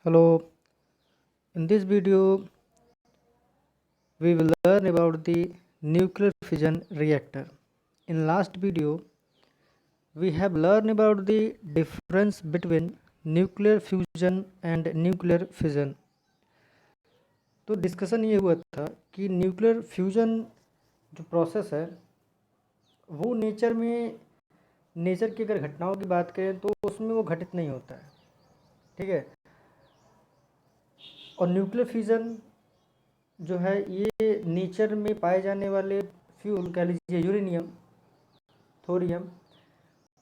Hello, in this video we will learn about the nuclear fission reactor. In last video we have learned about the difference between nuclear fusion and nuclear fission. तो discussion ये हुआ था कि nuclear fusion जो process है वो nature की अगर घटनाओं की बात करें तो उसमें वो घटित नहीं होता है, ठीक है। और न्यूक्लियर फ्यूजन जो है ये नेचर में पाए जाने वाले फ्यूल कह लीजिए यूरेनियम, थोरियम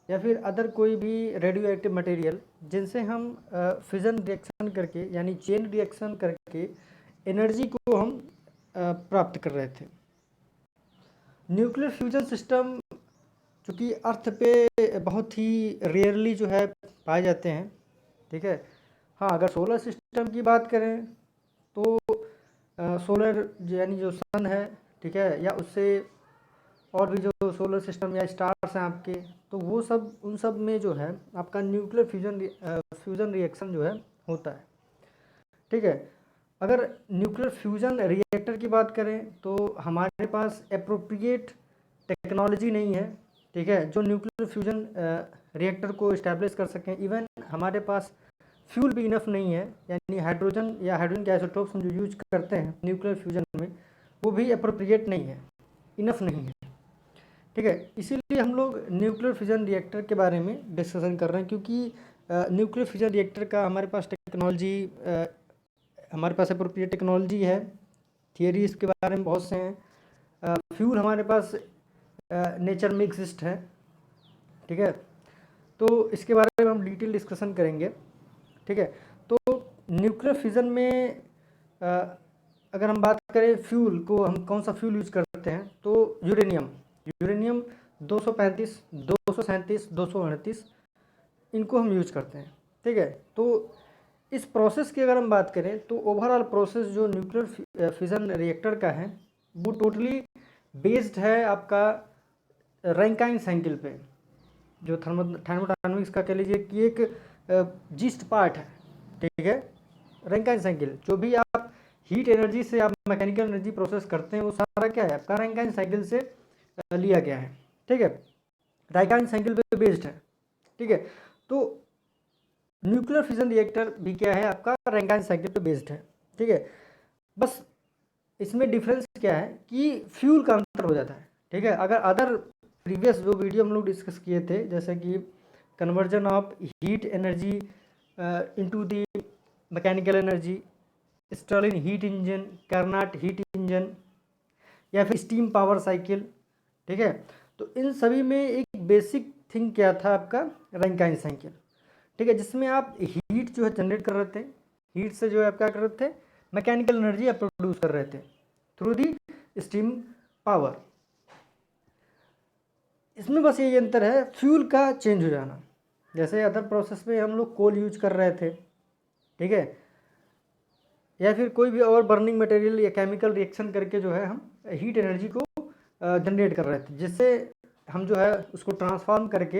या फिर अदर कोई भी रेडियो एक्टिव मटेरियल जिनसे हम फिजन रिएक्शन करके यानी चेन रिएक्शन करके एनर्जी को हम प्राप्त कर रहे थे। न्यूक्लियर फ्यूजन सिस्टम चूँकि अर्थ पे बहुत ही रेयरली जो है पाए जाते हैं, ठीक है। हाँ, अगर सोलर सिस्टम की बात करें तो सोलर यानी जो सन है, ठीक है, या उससे और भी जो सोलर सिस्टम या स्टार्स हैं आपके, तो वो सब उन सब में जो है आपका न्यूक्लियर फ्यूजन रिएक्शन जो है होता है, ठीक है। अगर न्यूक्लियर फ्यूजन रिएक्टर की बात करें तो हमारे पास एप्रोप्रिएट टेक्नोलॉजी नहीं है, ठीक है, जो न्यूक्लियर फ्यूजन रिएक्टर को इस्टेब्लिश कर सकें। इवन हमारे पास फ्यूल भी इनफ नहीं है, यानी हाइड्रोजन या हाइड्रोजन के आइसोटोप्स हम जो यूज करते हैं न्यूक्लियर फ्यूजन में वो भी अप्रोप्रिएट नहीं है, इनफ नहीं है, ठीक है। इसीलिए हम लोग न्यूक्लियर फ्यूजन रिएक्टर के बारे में डिस्कशन कर रहे हैं, क्योंकि न्यूक्लियर फ्यूजन रिएक्टर का हमारे पास टेक्नोलॉजी हमारे पास अप्रोप्रिएट टेक्नोलॉजी है, थियरी इसके बारे में बहुत से हैं, फ्यूल हमारे पास नेचर में एग्जिस्ट है, ठीक है। तो इसके बारे में हम डिटेल डिस्कशन करेंगे, ठीक है। तो न्यूक्लियर फ्यूजन में अगर हम बात करें फ्यूल को, हम कौन सा फ्यूल यूज करते हैं तो यूरेनियम 235, 237, 238 इनको हम यूज करते हैं, ठीक है। तो इस प्रोसेस की अगर हम बात करें तो ओवरऑल प्रोसेस जो न्यूक्लियर फ्यूजन रिएक्टर का है वो टोटली बेस्ड है आपका रैंकाइन साइकिल पे, जो थर्मोडायनामिक्स का कह लीजिए कि एक जिस्ट पार्ट है, ठीक है। रैंकाइन साइकिल, जो भी आप हीट एनर्जी से आप मैकेनिकल एनर्जी प्रोसेस करते हैं वो सारा क्या है आपका रैंकाइन साइकिल से लिया गया है, ठीक है। रैंकाइन साइकिल पे बेस्ड है, ठीक है। तो न्यूक्लियर फ्यूजन रिएक्टर भी क्या है आपका रैंकाइन साइकिल पे बेस्ड है, ठीक है। बस इसमें डिफरेंस क्या है कि फ्यूल का अंतर हो जाता है, ठीक है। अगर अदर प्रीवियस जो वीडियो हम लोग डिस्कस किए थे, जैसे कि conversion of heat energy into the mechanical energy, Stalin heat engine, Carnot heat engine या फिर स्टीम पावर साइकिल, ठीक है। तो इन सभी में एक बेसिक थिंग क्या था आपका रैंकाइन साइकिल, ठीक है, जिसमें आप हीट जो है जनरेट कर रहे थे, हीट से जो है आप क्या कर रहे थे मैकेनिकल एनर्जी आप प्रोड्यूस कर रहे थे थ्रू दी स्टीम पावर। इसमें बस यही अंतर है फ्यूल का चेंज हो जाना। जैसे अदर प्रोसेस में हम लोग कोल यूज कर रहे थे, ठीक है, या फिर कोई भी और बर्निंग मटेरियल या केमिकल रिएक्शन करके जो है हम हीट एनर्जी को जनरेट कर रहे थे, जिससे हम जो है उसको ट्रांसफॉर्म करके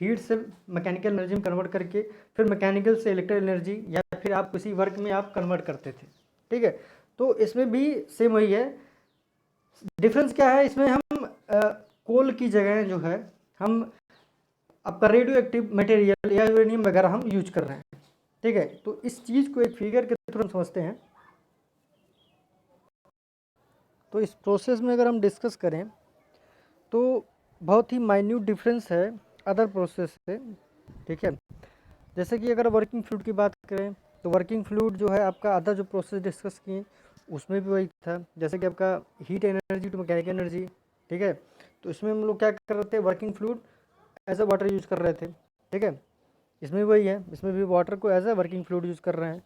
हीट से मैकेनिकल एनर्जी में कन्वर्ट करके फिर मैकेनिकल से इलेक्ट्रिकल एनर्जी या फिर आप किसी वर्क में आप कन्वर्ट करते थे, ठीक है। तो इसमें भी सेम वही है। डिफरेंस क्या है, इसमें हम कोल की जगह जो है हम आपका रेडियो एक्टिव मटेरियल या यूरेनियम वगैरह हम यूज कर रहे हैं, ठीक है। तो इस चीज़ को एक फिगर के थ्रू हम समझते हैं। तो इस प्रोसेस में अगर हम डिस्कस करें तो बहुत ही माइन्यूट डिफरेंस है अदर प्रोसेस से, ठीक है। जैसे कि अगर वर्किंग फ्लूइड की बात करें तो वर्किंग फ्लूइड जो है आपका अदर जो प्रोसेस डिस्कस किए उसमें भी वही था, जैसे कि आपका heat energy to mechanical energy, ठीक है। तो इसमें हम लोग क्या कर रहे थे working fluid as a water use कर रहे थे, ठीक है। इसमें भी वही है, इसमें भी वाटर को as a working fluid use कर रहे हैं।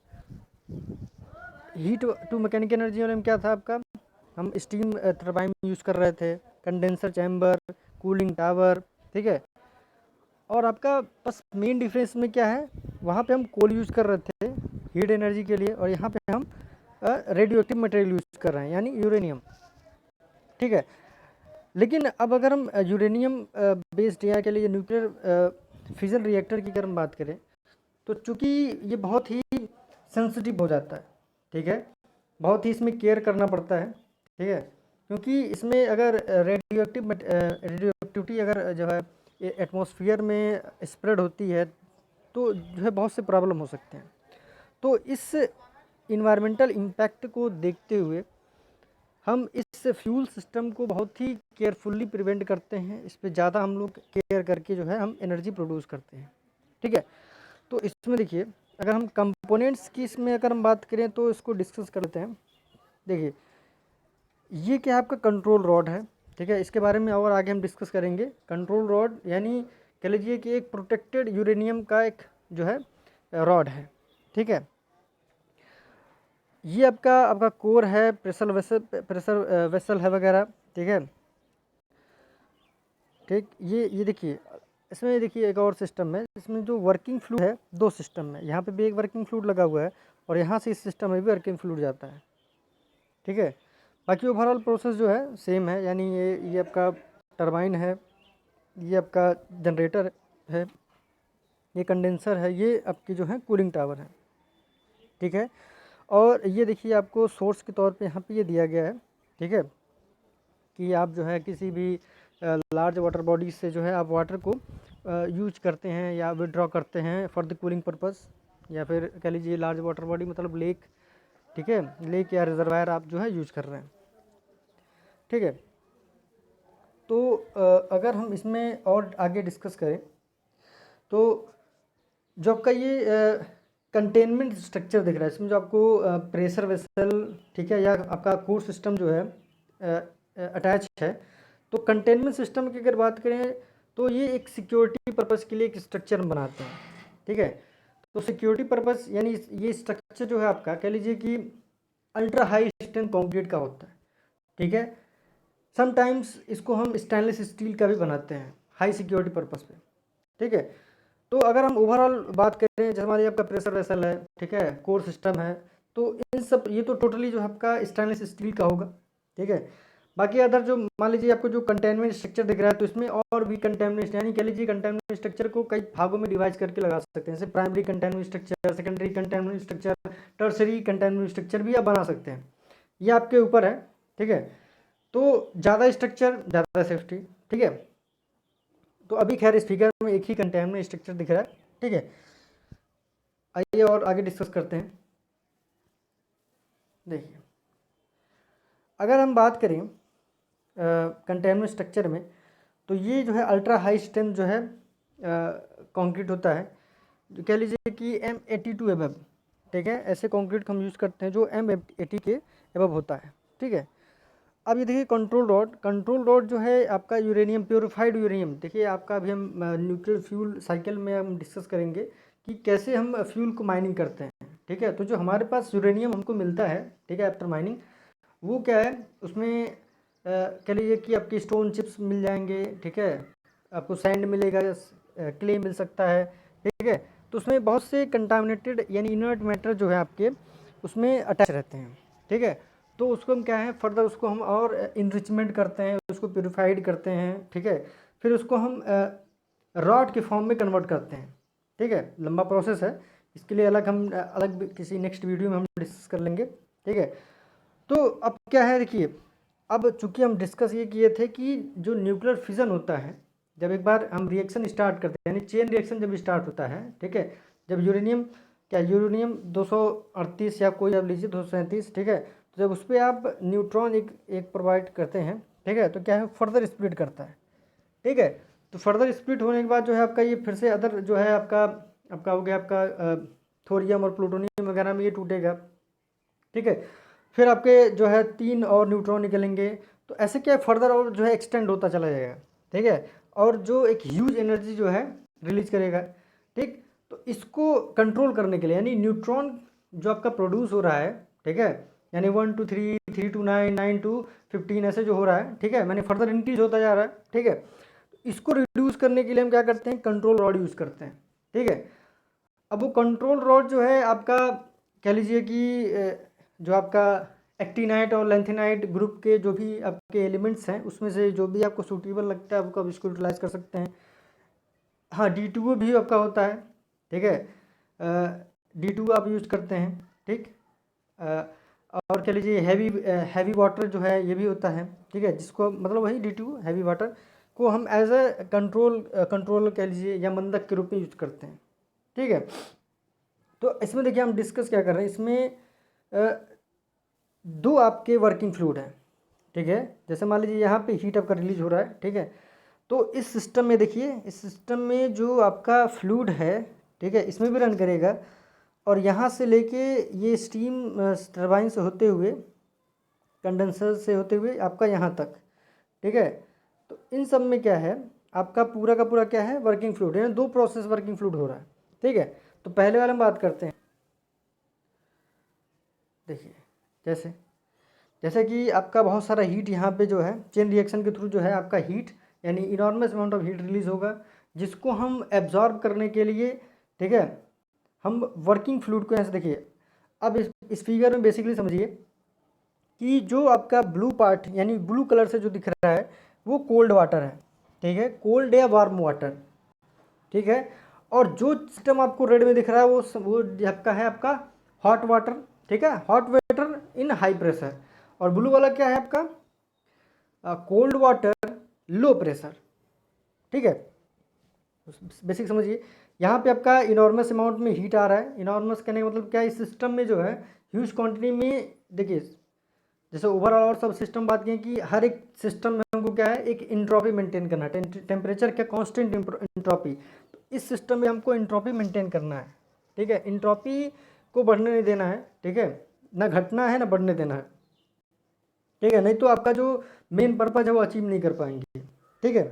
हीट टू मैकेनिकल एनर्जी में क्या था आपका, हम स्टीम टरबाइन यूज़ कर रहे थे, कंडेंसर चैम्बर, कूलिंग टावर, ठीक है। और आपका बस मेन डिफरेंस में क्या है, वहाँ पे हम कोल यूज़ कर रहे थे हीट एनर्जी के लिए और यहाँ पे हम रेडियो एक्टिव मटेरियल यूज़ कर रहे हैं यानी यूरेनियम, ठीक है। लेकिन अब अगर हम यूरेनियम बेस्ड या के लिए न्यूक्लियर फ्यूजन रिएक्टर की अगर हम बात करें तो चूँकि ये बहुत ही सेंसिटिव हो जाता है, ठीक है। बहुत ही इसमें केयर करना पड़ता है, ठीक है, क्योंकि इसमें अगर रेडियोएक्टिविटी अगर जो है एटमॉस्फेयर में स्प्रेड होती है तो जो है बहुत से प्रॉब्लम हो सकते हैं। तो इस इन्वायरमेंटल इम्पैक्ट को देखते हुए हम इस फ्यूल सिस्टम को बहुत ही केयरफुल्ली प्रिवेंट करते हैं, इस पे ज़्यादा हम लोग केयर करके जो है हम एनर्जी प्रोड्यूस करते हैं, ठीक है। तो इसमें देखिए, अगर हम कंपोनेंट्स की इसमें अगर हम बात करें तो इसको डिस्कस करते हैं। देखिए, ये क्या है, आपका कंट्रोल रॉड है, ठीक है। इसके बारे में और आगे हम डिस्कस करेंगे। कंट्रोल रॉड यानी कह लीजिए कि एक प्रोटेक्टेड यूरेनियम का एक जो है रॉड है, ठीक है। ये आपका कोर है, प्रेशर वेसल है वगैरह, ठीक है, ठीक। ये देखिए, इसमें देखिए एक और सिस्टम है, इसमें जो वर्किंग फ्लूइड है, दो सिस्टम है, यहाँ पे भी एक वर्किंग फ्लूइड लगा हुआ है और यहाँ से इस सिस्टम में भी वर्किंग फ्लूइड जाता है, ठीक है। बाकी ओवरऑल प्रोसेस जो है सेम है, यानी ये आपका टरबाइन है, ये आपका जनरेटर है, ये कंडेंसर है, ये आपकी जो है कूलिंग टावर है, ठीक है। और ये देखिए आपको सोर्स के तौर पे यहाँ पे ये दिया गया है, ठीक है, कि आप जो है किसी भी लार्ज वाटर बॉडी से जो है आप वाटर को यूज करते हैं या विड्रॉ करते हैं फॉर द कूलिंग पर्पस, या फिर कह लीजिए लार्ज वाटर बॉडी मतलब लेक, ठीक है, लेक या रिजर्वायर आप जो है यूज कर रहे हैं, ठीक है। तो अगर हम इसमें और आगे डिस्कस करें तो जो आपका ये कंटेनमेंट स्ट्रक्चर दिख रहा है, इसमें जो आपको प्रेशर वेसल, ठीक है, या आपका कोर सिस्टम जो है अटैच है, तो कंटेनमेंट सिस्टम की अगर बात करें तो ये एक सिक्योरिटी पर्पस के लिए एक स्ट्रक्चर बनाते हैं, ठीक है। तो सिक्योरिटी पर्पस यानी ये स्ट्रक्चर जो है आपका कह लीजिए कि अल्ट्रा हाई स्ट्रेंथ कंक्रीट का होता है, ठीक है। समटाइम्स इसको हम स्टेनलेस स्टील का भी बनाते हैं हाई सिक्योरिटी पर्पस पे, ठीक है। तो अगर हम ओवरऑल बात करें, जैसे हमारी आपका प्रेशर वेसल है, ठीक है, कोर सिस्टम है, तो इन सब ये तो टोटली जो आपका स्टेनलेस स्टील का होगा, ठीक है। बाकी अदर जो मान लीजिए आपको जो कंटेनमेंट स्ट्रक्चर दिख रहा है, तो इसमें और भी कंटेनमेंट यानी कह लीजिए कंटेनमेंट स्ट्रक्चर को कई भागों में डिवाइड करके लगा सकते हैं, जैसे primary containment structure, secondary containment structure, tertiary containment structure भी आप बना सकते हैं, ये आपके ऊपर है, ठीक है। तो ज़्यादा स्ट्रक्चर ज़्यादा सेफ्टी, ठीक है। तो अभी खैर इस फिगर में एक ही कंटेनमेंट स्ट्रक्चर दिख रहा है, ठीक है। आइए और आगे डिस्कस करते हैं। देखिए, अगर हम बात करें कंटेनमेंट स्ट्रक्चर में, तो ये जो है अल्ट्रा हाई स्ट्रेंथ जो है कंक्रीट होता है, जो कह लीजिए कि M82 एबव, ठीक है, ऐसे कंक्रीट हम यूज़ करते हैं जो M80 के एबव होता है, ठीक है। अब ये देखिए कंट्रोल रॉड जो है आपका यूरेनियम, प्योरीफाइड यूरेनियम, देखिए आपका अभी हम न्यूक्लियर फ्यूल साइकिल में हम डिस्कस करेंगे कि कैसे हम फ्यूल को माइनिंग करते हैं, ठीक है। तो जो हमारे पास यूरेनियम हमको मिलता है, ठीक है, आफ्टर माइनिंग, वो क्या है, उसमें कह लीजिए कि आपकी स्टोन चिप्स मिल जाएंगे, ठीक है, आपको सैंड मिलेगा, क्ले मिल सकता है, ठीक है। तो उसमें बहुत से कंटामिनेटेड यानी इनर्ट मैटर जो है आपके उसमें अटैच रहते हैं, ठीक है। तो उसको हम क्या है फर्दर उसको हम और इनरिचमेंट करते हैं, उसको प्योरीफाइड करते हैं, ठीक है। फिर उसको हम रॉड के फॉर्म में कन्वर्ट करते हैं, ठीक है। लंबा प्रोसेस है, इसके लिए अलग हम अलग किसी नेक्स्ट वीडियो में हम डिस्कस कर लेंगे, ठीक है। तो अब क्या है, देखिए, अब चूंकि हम डिस्कस ये किए थे कि जो न्यूक्लियर फिजन होता है, जब एक बार हम रिएक्शन स्टार्ट करते हैं, यानी चेन रिएक्शन जब स्टार्ट होता है, ठीक है, जब यूरेनियम 238 या कोई आप लीजिए 237, ठीक है, तो जब उस पर आप न्यूट्रॉन एक प्रोवाइड करते हैं, ठीक है, तो क्या है फर्दर स्प्लिट करता है, ठीक है। तो फर्दर स्प्लिट होने के बाद जो है आपका ये फिर से अदर जो है आपका हो गया आपका थोरियम और प्लूटोनियम वगैरह में ये टूटेगा, ठीक है। फिर आपके जो है 3 और न्यूट्रॉन निकलेंगे, तो ऐसे क्या फर्दर और जो है एक्सटेंड होता चला जाएगा, ठीक है, और जो एक ह्यूज एनर्जी जो है रिलीज करेगा, ठीक। तो इसको कंट्रोल करने के लिए यानी न्यूट्रॉन जो आपका प्रोड्यूस हो रहा है, ठीक है, यानी 1 to 3, 3 to 9, 9 to 15 ऐसे जो हो रहा है, ठीक है, मैंने फर्दर इंक्रीज होता जा रहा है, ठीक है। इसको रिड्यूस करने के लिए हम क्या करते हैं, कंट्रोल रॉड यूज़ करते हैं, ठीक है। अब वो कंट्रोल रॉड जो है आपका कह लीजिए कि जो आपका एक्टिनाइट और लेंथेनाइट ग्रुप के जो भी आपके एलिमेंट्स हैं उसमें से जो भी आपको सूटेबल लगता है आपको इसको यूटिलाइज कर सकते हैं। हाँ, D2O भी आपका होता है, ठीक है, D2 आप यूज करते हैं, ठीक। और कह लीजिए हैवी वाटर जो है ये भी होता है, ठीक है, जिसको मतलब वही D2 हैवी वाटर को हम एज ए कंट्रोल कह लीजिए या मंदक के रूप में यूज करते हैं, ठीक है। तो इसमें देखिए हम डिस्कस क्या कर रहे हैं, इसमें दो आपके वर्किंग फ्लूइड हैं, ठीक है। जैसे मान लीजिए यहाँ पे हीट आपका रिलीज हो रहा है, ठीक है। तो इस सिस्टम में देखिए, इस सिस्टम में जो आपका फ्लूइड है, ठीक है, इसमें भी रन करेगा और यहाँ से लेके ये स्टीम टरबाइन से होते हुए, कंडेंसर से होते हुए आपका यहाँ तक, ठीक है। तो इन सब में क्या है, आपका पूरा का पूरा क्या है, वर्किंग फ्लूइड है, दो प्रोसेस वर्किंग फ्लूइड हो रहा है, ठीक है। तो पहले वाले में बात करते हैं। देखिए जैसे जैसे कि आपका बहुत सारा हीट यहाँ पे जो है चेन रिएक्शन के थ्रू जो है आपका हीट यानी enormous amount of heat release होगा, जिसको हम एब्जॉर्ब करने के लिए, ठीक है, हम वर्किंग फ्लूइड को यहाँ से देखिए। अब इस फिगर में बेसिकली समझिए कि जो आपका ब्लू पार्ट यानी ब्लू कलर से जो दिख रहा है वो कोल्ड वाटर है, ठीक है, कोल्ड या वार्म वाटर, ठीक है। और जो सिस्टम आपको रेड में दिख रहा है वो आपका है आपका हॉट वाटर, ठीक है, hot water in high pressure. और ब्लू वाला क्या है आपका कोल्ड वाटर लो प्रेशर, ठीक है। बेसिक समझिए, यहाँ पे आपका इनॉर्मस अमाउंट में हीट आ रहा है। इनॉर्मस कहने का मतलब क्या है, इस सिस्टम में जो है ह्यूज क्वांटिटी में, देखिए जैसे ओवरऑल और सब सिस्टम बात करें कि हर एक सिस्टम में हमको क्या है, एक इंट्रॉपी मेंटेन करना है, टेम्परेचर क्या कांस्टेंट इंट्रॉपी। तो इस सिस्टम में हमको इंट्रॉपी मेंटेन करना है, ठीक है, इंट्रॉपी को बढ़ने नहीं देना है, ठीक है, ना घटना है ना बढ़ने देना है, ठीक है, नहीं तो आपका जो मेन पर्पज है वो अचीव नहीं कर पाएंगे, ठीक है।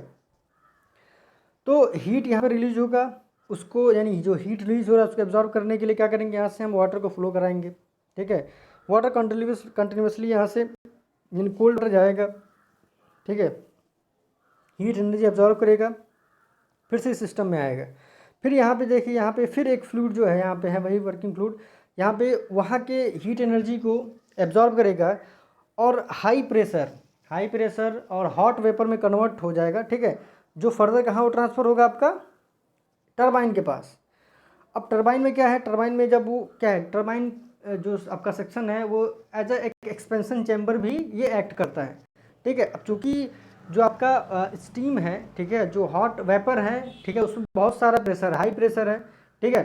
तो हीट यहाँ पे रिलीज होगा, उसको यानी जो हीट रिलीज हो रहा है उसको एब्जॉर्ब करने के लिए क्या करेंगे, यहाँ से हम वाटर को फ्लो कराएंगे, ठीक है। वाटर कंटिन्यूसली यहाँ से यानी कोल्ड वाटर जाएगा, ठीक है, हीट एनर्जी एब्जॉर्ब करेगा, फिर से सिस्टम में आएगा। फिर यहाँ पे देखिए, यहाँ पे फिर एक फ्लूइड जो है यहाँ पे है वही वर्किंग फ्लूइड, यहाँ पे वहाँ के हीट एनर्जी को एब्जॉर्ब करेगा और हाई प्रेशर और हॉट वेपर में कन्वर्ट हो जाएगा, ठीक है। जो फर्दर कहाँ वो ट्रांसफ़र होगा आपका टरबाइन के पास। अब टरबाइन में क्या है, टरबाइन में जब वो क्या है, टरबाइन जो आपका सेक्शन है वो एज एक एक्सपेंशन चैम्बर भी ये एक्ट करता है, ठीक है। अब चूँकि जो आपका स्टीम है, ठीक है, जो हॉट वेपर है, ठीक है, उसमें बहुत सारा प्रेशर, हाई प्रेशर है, ठीक है।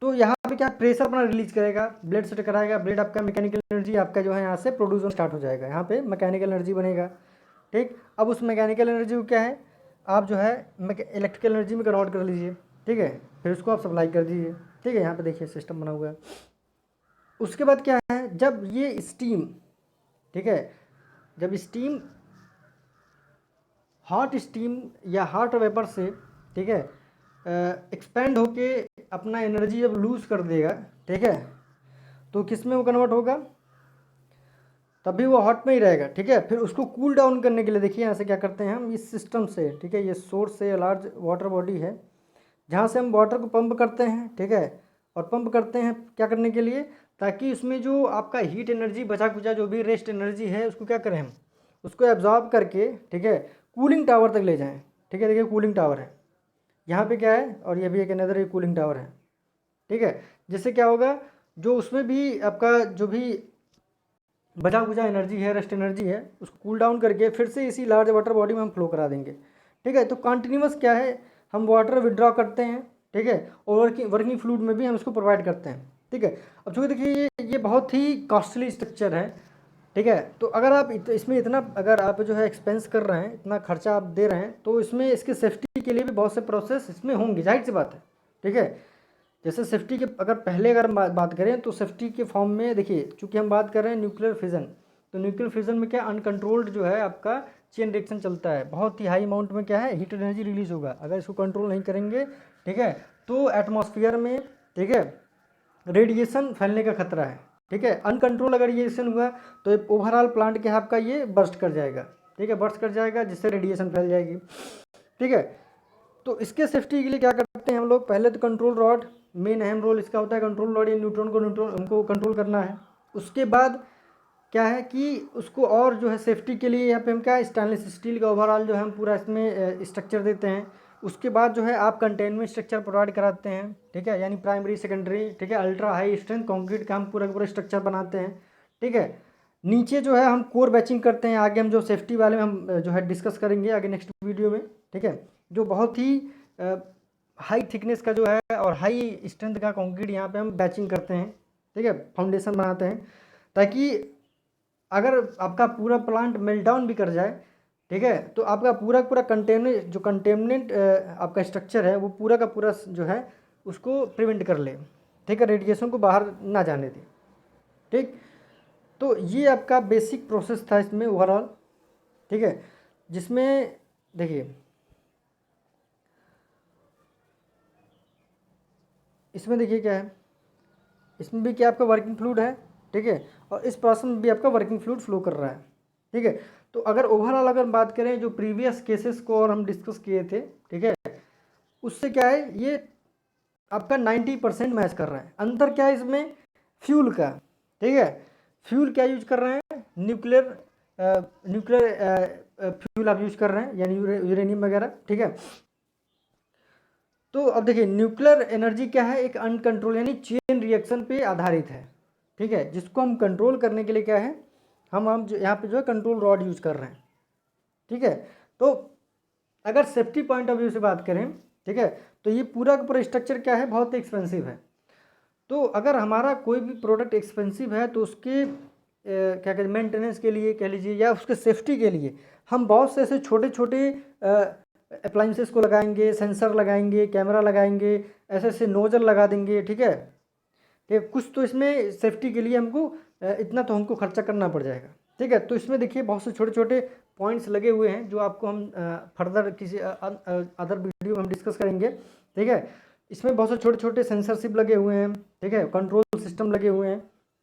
तो यहाँ पे क्या प्रेशर अपना रिलीज करेगा, ब्लेड से टकराएगा, ब्लेड आपका मैकेनिकल एनर्जी आपका जो है यहाँ से प्रोड्यूस होना स्टार्ट हो जाएगा, यहाँ पे मैकेनिकल एनर्जी बनेगा, ठीक। अब उस मैकेनिकल एनर्जी को क्या है, आप जो है इलेक्ट्रिकल एनर्जी में कन्वर्ट कर लीजिए, ठीक है, फिर उसको आप सप्लाई कर दीजिए, ठीक है। यहाँ पे देखिए सिस्टम बना हुआ है। उसके बाद क्या है, जब ये स्टीम, ठीक है, जब स्टीम हॉट स्टीम या हॉट वेपर से, ठीक है, एक्सपेंड होके अपना एनर्जी जब लूज़ कर देगा, ठीक है, तो किस में वो कन्वर्ट होगा, तभी वो हॉट में ही रहेगा, ठीक है। फिर उसको कूल डाउन करने के लिए देखिए यहाँ से क्या करते हैं हम, इस सिस्टम से, ठीक है, ये सोर्स से लार्ज वाटर बॉडी है जहाँ से हम वाटर को पंप करते हैं, ठीक है, और पंप करते हैं क्या करने के लिए, ताकि उसमें जो आपका हीट एनर्जी बचा कुचा जो भी रेस्ट एनर्जी है उसको क्या करें हम, उसको एब्जॉर्ब करके, ठीक है, कूलिंग टावर तक ले जाएं, ठीक है। देखिए कूलिंग टावर है यहाँ पे क्या है, और ये भी एक अनदर कूलिंग टावर है, ठीक है। जिससे क्या होगा, जो उसमें भी आपका जो भी बचा कुचा एनर्जी है, रेस्ट एनर्जी है, उसको कूल डाउन करके फिर से इसी लार्ज वाटर बॉडी में हम फ्लो करा देंगे, ठीक है। तो कंटिन्यूस क्या है, हम वाटर विड्रॉ करते हैं, ठीक है, और वर्किंग फ्लूइड में भी हम इसको प्रोवाइड करते हैं, ठीक है। अब चूँकि देखिए ये बहुत ही कॉस्टली स्ट्रक्चर है, ठीक है। तो अगर आप इसमें इतना अगर आप जो है एक्सपेंस कर रहे हैं, इतना खर्चा आप दे रहे हैं, तो इसमें इसके सेफ्टी के लिए भी बहुत से प्रोसेस इसमें होंगे, जाहिर सी बात है, ठीक है। जैसे सेफ्टी के अगर पहले अगर बात करें तो सेफ्टी के फॉर्म में देखिए, चूँकि हम बात कर रहे हैं न्यूक्लियर फिजन, तो न्यूक्लियर फिजन में क्या अनकंट्रोल्ड जो है आपका चेन रिएक्शन चलता है, बहुत ही हाई अमाउंट में क्या है हीट एनर्जी रिलीज होगा। अगर इसको कंट्रोल नहीं करेंगे, ठीक है, तो एटमॉस्फेयर में, ठीक है, रेडिएशन फैलने का खतरा है, ठीक है। अनकंट्रोल अगर रेडिएशन हुआ तो ओवरऑल प्लांट क्या आपका ये बर्स्ट कर जाएगा, ठीक है, बर्स्ट कर जाएगा, जिससे रेडिएशन फैल जाएगी, ठीक है। तो इसके सेफ्टी के लिए क्या करते हैं हम लोग, पहले तो कंट्रोल रॉड, मेन अहम रोल इसका होता है, कंट्रोल रॉड या न्यूट्रॉन को हमको कंट्रोल करना है। उसके बाद क्या है कि उसको और जो है सेफ्टी के लिए यहाँ पे हम क्या स्टेनलेस स्टील का ओवरऑल जो है हम पूरा इसमें स्ट्रक्चर देते हैं, उसके बाद जो है आप कंटेनमेंट स्ट्रक्चर प्रोवाइड कराते हैं, ठीक है, यानी प्राइमरी सेकेंडरी, ठीक है, अल्ट्रा हाई स्ट्रेंथ कंक्रीट का हम पूरा का पूरा स्ट्रक्चर बनाते हैं, ठीक है। नीचे जो है हम कोर बैचिंग करते हैं, आगे हम जो सेफ्टी वाले में हम जो है डिस्कस करेंगे आगे नेक्स्ट वीडियो में, ठीक है, जो बहुत ही हाई थिकनेस का जो है और हाई स्ट्रेंथ का कंक्रीट यहाँ पे हम बैचिंग करते हैं, ठीक है, फाउंडेशन बनाते हैं, ताकि अगर आपका पूरा प्लांट मेल्ट डाउन भी कर जाए, ठीक है, तो आपका पूरा पूरा कंटेमिनेंट आपका स्ट्रक्चर है वो पूरा का पूरा जो है उसको प्रिवेंट कर ले, ठीक है, रेडिएशन को बाहर ना जाने दे, ठीक। तो ये आपका बेसिक प्रोसेस था इसमें ओवरऑल, ठीक है, जिसमें देखिए इसमें देखिए क्या है, इसमें भी क्या आपका वर्किंग फ्लूइड है, ठीक है, और इस प्रोसेस में भी आपका वर्किंग फ्लूइड फ्लो कर रहा है, ठीक है। तो अगर ओवरऑल अगर बात करें जो प्रीवियस केसेस को और हम डिस्कस किए थे, ठीक है, उससे क्या है ये आपका 90% मैच कर रहा है। अंतर क्या है इसमें, फ्यूल का, ठीक है, फ्यूल क्या यूज कर रहे हैं, न्यूक्लियर फ्यूल आप यूज कर रहे हैं, यानी यूरेनियम वगैरह, ठीक है। तो अब देखिए न्यूक्लियर एनर्जी क्या है, एक अनकंट्रोल यानी चेन रिएक्शन पे आधारित है, ठीक है, जिसको हम कंट्रोल करने के लिए क्या है हम जो यहाँ पे जो है कंट्रोल रॉड यूज कर रहे हैं, ठीक है। तो अगर सेफ्टी पॉइंट ऑफ व्यू से बात करें, ठीक है, तो ये पूरा का पूरा स्ट्रक्चर क्या है, बहुत एक्सपेंसिव है। तो अगर हमारा कोई भी प्रोडक्ट एक्सपेंसिव है तो उसके क्या कहते हैं मेंटेनेंस के लिए कह लीजिए या उसके सेफ्टी के लिए हम बहुत से ऐसे छोटे छोटे अप्लाइंसेस को लगाएंगे, सेंसर लगाएंगे, कैमरा लगाएंगे, ऐसे ऐसे नोजल लगा देंगे, ठीक है, कि कुछ तो इसमें सेफ्टी के लिए हमको इतना तो हमको खर्चा करना पड़ जाएगा, ठीक है। तो इसमें देखिए बहुत से छोटे छोटे पॉइंट्स लगे हुए हैं जो आपको हम फर्दर किसी अदर वीडियो में हम डिस्कस करेंगे, ठीक है। इसमें बहुत से छोटे छोटे सेंसरशिप लगे हुए हैं, ठीक है, कंट्रोल सिस्टम लगे हुए हैं,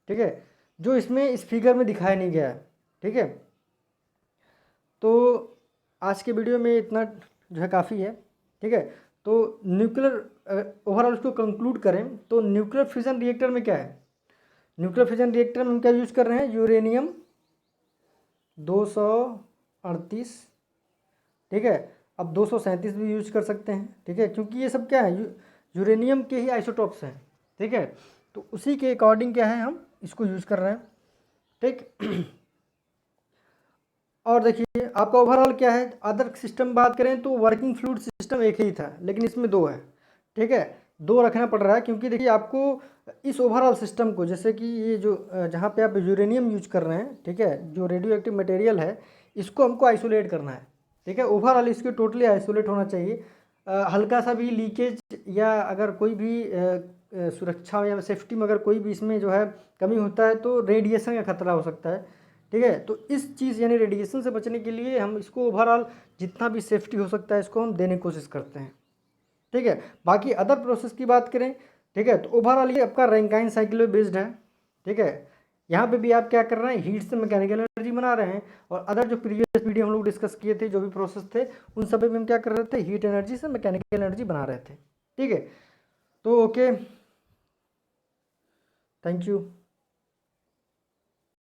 ठीक है, जो इसमें इस फिगर में दिखाया नहीं गया है, ठीक है। तो आज के वीडियो में इतना जो है काफ़ी है, ठीक है। तो न्यूक्लियर ओवरऑल उसको कंक्लूड करें तो न्यूक्लियर फ्यूजन रिएक्टर में क्या है, न्यूक्लियर फ्यूजन रिएक्टर में हम क्या यूज कर रहे हैं, यूरेनियम 238, ठीक है, अब 237 भी यूज कर सकते हैं, ठीक है, क्योंकि ये सब क्या है यूरेनियम के ही आइसोटॉप्स हैं, ठीक है। तो उसी के अकॉर्डिंग क्या है हम इसको यूज कर रहे हैं, ठीक। और देखिए आपका ओवरऑल क्या है, अदर सिस्टम बात करें तो वर्किंग फ्लूइड सिस्टम एक ही था लेकिन इसमें दो है, ठीक है, दो रखना पड़ रहा है, क्योंकि देखिए आपको इस ओवरऑल सिस्टम को जैसे कि ये जो जहाँ पे आप यूरेनियम यूज कर रहे हैं, ठीक है, जो रेडियो एक्टिव मटेरियल है इसको हमको आइसोलेट करना है, ठीक है, ओवरऑल इसको टोटली आइसोलेट होना चाहिए। हल्का सा भी लीकेज या अगर कोई भी सुरक्षा या सेफ्टी में अगर कोई भी इसमें जो है कमी होता है तो रेडिएशन का खतरा हो सकता है, ठीक है। तो इस चीज़ यानी रेडिएशन से बचने के लिए हम इसको ओवरऑल जितना भी सेफ्टी हो सकता है इसको हम देने की कोशिश करते हैं, ठीक है। बाकी अदर प्रोसेस की बात करें, ठीक है, तो ओवरऑल ये आपका रैंकाइन साइकिल बेस्ड है, ठीक है। यहाँ पे भी आप क्या कर रहे हैं, हीट से मैकेनिकल एनर्जी बना रहे हैं, और अदर जो प्रीवियस वीडियो हम लोग डिस्कस किए थे जो भी प्रोसेस थे उन सभी में हम क्या कर रहे थे, हीट एनर्जी से मैकेनिकल एनर्जी बना रहे थे, ठीक है। तो ओके, थैंक यू।